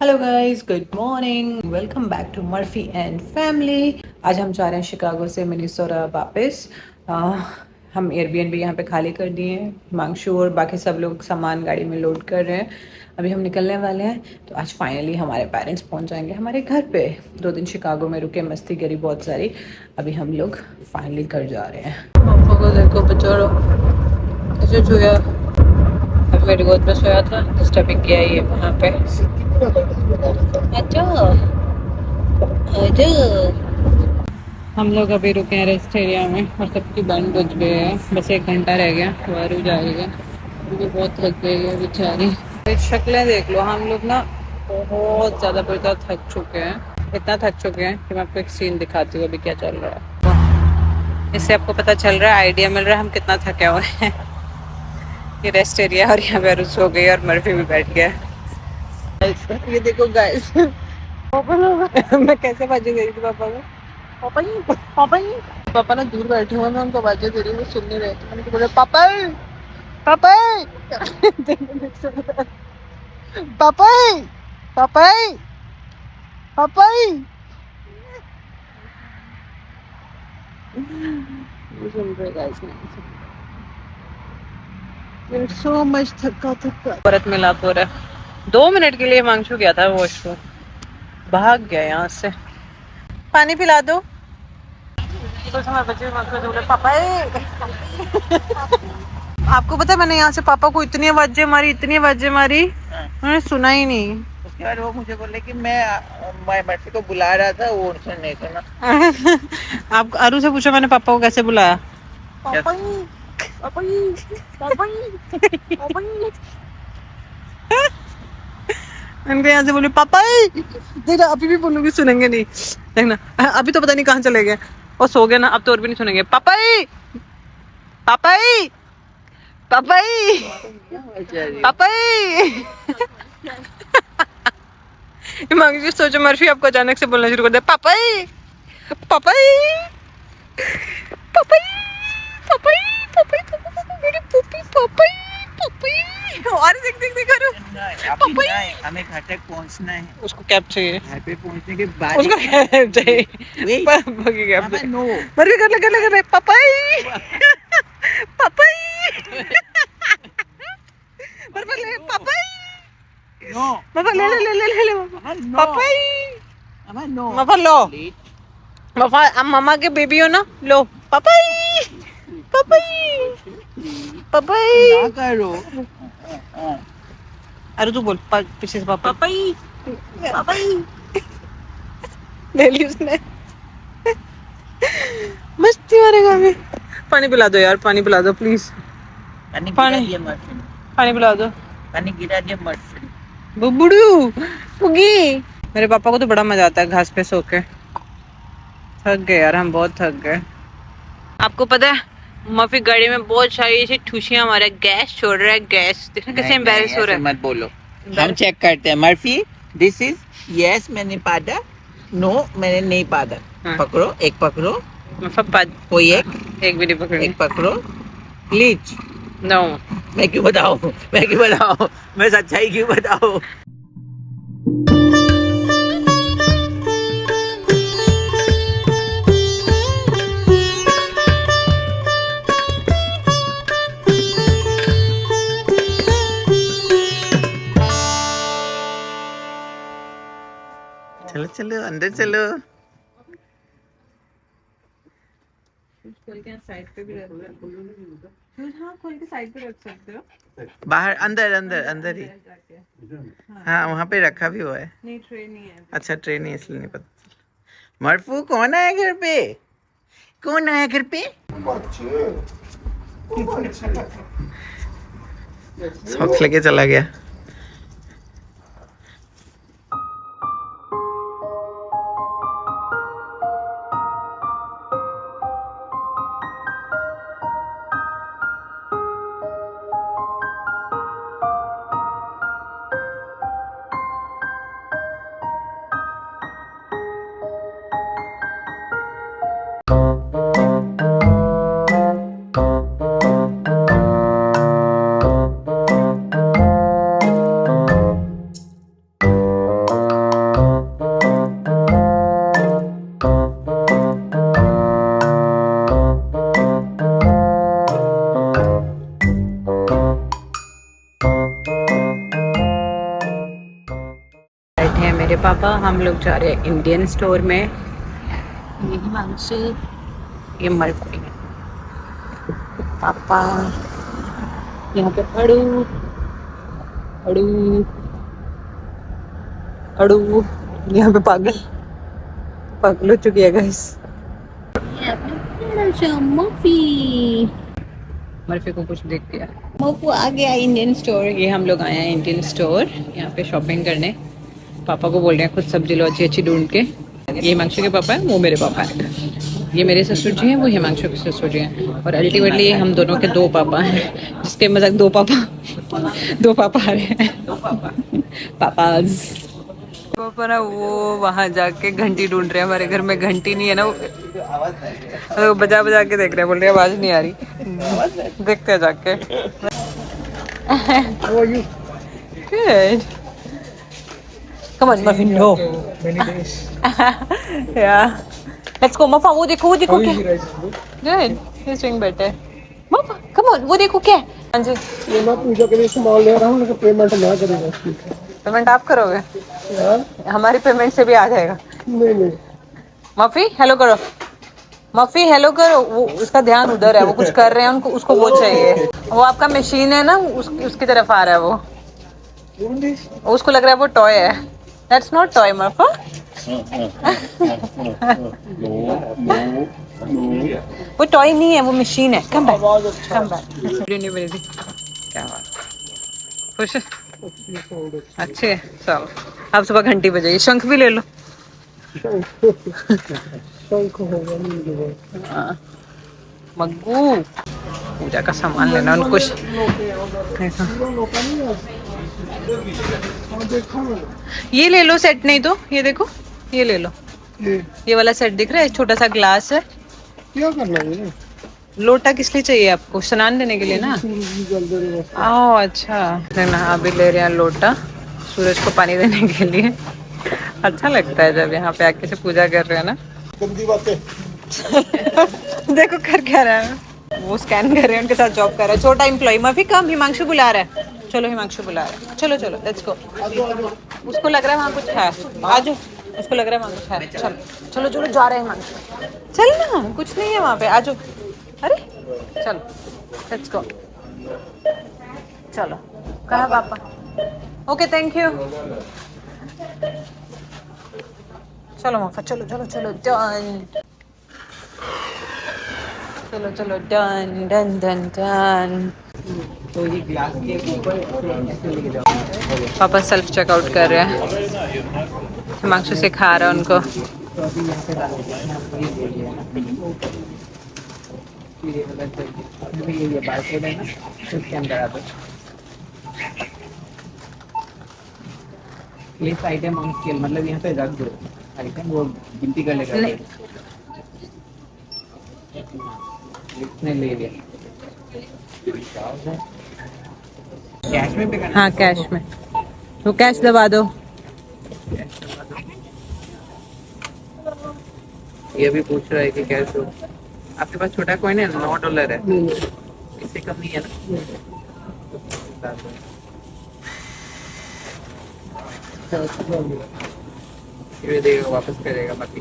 Hello guys, good morning, welcome back to Murphy and family. आज हम जा रहे हैं शिकागो से मिनीसोटा वापस। हम एयरबीएनबी यहाँ पे खाली कर दिए हैं। हिमांशु और बाकी सब लोग सामान गाड़ी में लोड कर रहे हैं। अभी हम निकलने वाले हैं, तो आज फाइनली हमारे पेरेंट्स पहुँच जाएंगे हमारे घर पे। 2 दिन शिकागो में रुके, मस्ती करी बहुत सारी। अभी हम लोग फाइनली घर जा रहे हैं। पापा को देखो बेचारा कैसे सोया, अभी मेरी गोद में सोया था, डिस्टर्बिंग किया ये वहाँ पे। अच्छा अच्छा, हम लोग अभी रुके हैं रेस्ट एरिया में और सबकी बैंड बज गए हैं। बस 1 घंटा रह गया, वारू जाएगा क्योंकि बहुत थक गई है बेचारी। शक्लें देख लो, हम लोग ना बहुत ज़्यादा बेटा थक चुके हैं। इतना थक चुके हैं कि मैं आपको एक सीन दिखाती हूँ अभी क्या चल रहा है। इससे आपको पता चल रहा है, आइडिया मिल रहा है हम कितना थके हुए हैं। ये रेस्ट एरिया और यहाँ पे अरुस हो गई और मर्फी भी बैठ गया। ये देखो गाइस, मैं कैसे बाजे दे रही थी पापा को। पापा ही पापा ही पापा ना दूर बैठे हुए, मैं उनको बाजे दे रही हूँ, वो सुन नहीं रहे। तो मैंने बोला पापा पापा पापा पापा पापा। वो सुन रहे गाइस, नहीं सो मच थका थका। परत मिला पूरा 2 मिनट के लिए मांगशु गया था वॉशरूम, भाग गया यहाँ से। पानी पिला दो। तो हमारे बच्चे बोले पापा आपको पता है मैंने यहाँ से पापा को इतनी आवाजें मारी, उन्होंने सुना ही नहीं। उसके बाद वो मुझे बोले कि मैं मर्फी को बुला रहा था, वो उसने नहीं सुना। आप अरु से पूछो मैंने पापा को कैसे बुलाया। पापा पापा पापा उनके यहाँ से बोले पापा। देखना अभी भी बोलूंगी, सुनेंगे नहीं। देखना अभी तो पता नहीं कहाँ चले गए और सो गए ना, अब तो और भी नहीं सुनेंगे। पापा पापा पापा पापा। सोचो मर्फी आपको अचानक से बोलना शुरू कर दे, पापा पापा पापा पापा पापा। और देख देख देख हमें घर तक पहुंचना है। उसको कैब चाहिए, घर पे पहुंचने के बाद उसको कैब चाहिए। मर्फी कर ले पापा पापा पापा ले पापा पापा ले पापा लो। पापा आप मामा के बेबी हो ना, लो पापा पापा पापा ना करो। अरे तू बोल पीछे से पापा पापा ले ली उसने। मस्ती मारेगा हमें। पानी पिला दो यार, पानी पिला दो प्लीज। पानी पिला दो, पानी गिरा दिया मर्फी। बुबड़ू पुगी। मेरे पापा को तो बड़ा मजा आता है घास पे सो के। थक गए यार, हम बहुत थक गए। आपको पता है मर्फी गाड़ी में बहुत सारी ऐसी ठूसियां मारा, गैस छोड़ रहा है। गैस देखना कैसे एम्बैरेस हो रहा है। मत बोलो, हम चेक करते हैं। मर्फी दिस इज यस मैंने पादा, नो मैंने नहीं पादा। पकड़ो, एक पकड़ो। कोई एक भी नहीं पकड़ो। एक पकड़ो प्लीज। नो मैं क्यों बताऊं मैं सच्चाई क्यों बताऊं। चलो चलो अंदर चलो। खोल के साइड पे भी रख हाँ, खोल के साइड पे रख सकते हो। बाहर अंदर ही। हाँ वहाँ पे रखा भी हुआ है। नहीं ट्रे नहीं है। अच्छा ट्रे नहीं, इसलिए नहीं पता। मर्फू कौन आया घर पे? कौन आया घर पे? सॉक्स लेके चला गया। हैं मेरे पापा, हम लोग जा रहे हैं इंडियन स्टोर में। ये हिमांशु, ये मर्फी, पापा यहाँ पे अड़ू अड़ू अड़ू, यहाँ पे पागल पागल हो चुकी है गाइस। मर्फी को कुछ देख दिया, मोपू आ गया इंडियन स्टोर। ये हम लोग आए हैं इंडियन स्टोर यहाँ पे शॉपिंग करने। पापा को बोल रहे हैं कुछ सब्जी लो अच्छी अच्छी ढूंढ के। ये हिमांशु के पापा है, वो मेरे पापा है। ये मेरे ससुर जी हैं, वो हिमांशु के ससुर जी हैं। और अल्टीमेटली हम दोनों के दो पापा हैं, जिसके मजाक दो पापा दो पापा आ रहे हैं पापाज। पापा ना वो वहाँ जाके घंटी ढूंढ रहे हैं, हमारे घर में घंटी नहीं है ना, वो बजा बजा के देख रहे हैं, बोल रहे हैं आवाज नहीं आ रही। देखते हैं जाके। Good. Come on, Muffin. No. Many days. Yeah. Let's go, Muffa. वो देखो How क्या? is he right now? Good. He's doing better. Muffa, come on. वो देखो क्या? हाँ जी. ये मैं पूजा के लिए सामान ले रहा हूँ, लेकिन पेमेंट ना करेगा उसकी। पेमेंट आप करोगे? यार हमारी पेमेंट से भी आ जाएगा। नहीं नहीं। मफी हेलो करो, मफी हेलो करो। वो उसका ध्यान उधर है, वो कुछ कर रहे हैं, उनको उसको वो चाहिए। वो आपका मशीन है ना, उसकी तरफ आ रहा है वो। उसको लग रहा है वो टॉय है। दैट्स नॉट टॉय मफा। वो टॉय नहीं है, वो मशीन है। Come back, come back. क्या बात, खुश है? अच्छे, चलो आप सुबह घंटी बजाइए। शंख भी ले लो। मग्गू, पूजा का सामान लेना उनको। ये ले लो सेट, नहीं तो ये देखो, ये ले लो। ये वाला सेट दिख रहा है, छोटा सा ग्लास है। क्या करना है? लोटा किस लिए चाहिए आपको? स्नान देने के लिए ना? आओ अच्छा, देखना अभी ले रहे हैं लोटा सूरज को पानी देने के लिए। अच्छा लगता है जब यहाँ पे आके से पूजा कर रहे हैं ना। गंदी बातें। देखो कर क्या रहा है वो, स्कैन कर रहे हैं, उनके साथ जॉब कर रहा है। छोटा एम्प्लॉय मफी कम, हिमांशु बुला रहा है। चलो हिमांशु बुला रहा है, चलो चलो लेट्स गो। उसको लग रहा है वहाँ कुछ है, आजू उसको लग रहा है वहाँ कुछ है। चलो चलो चलो जा रहे हैं हिमांशु। चल ना, कुछ नहीं है वहाँ पे, आजू। अरे चलो लेट्स गो। चलो कहा पापा? Okay thank you. चलो मफा, चलो चलो चलो डन, चलो चलो डन डन डन डन। तो ये ग्लास के ऊपर पापा सेल्फ चेकआउट कर रहे हैं, हिमांशु सिखा रहा है उनको। ये बारकोड है ना, इसके अंदर आ दो। प्लेस आइटम ऑन स्केल, मतलब यहाँ पे रख दो आइटम, वो गिनती कर लेगा। इसने ले लिया। कैश में पे करना? हाँ कैश में, तो कैश दबा दो। ये भी पूछ रहा है कि कैश हो। आपके पास छोटा कॉइन है? $9 है, इससे कम नहीं है ना? ये देगा, वापस करेगा बाकी।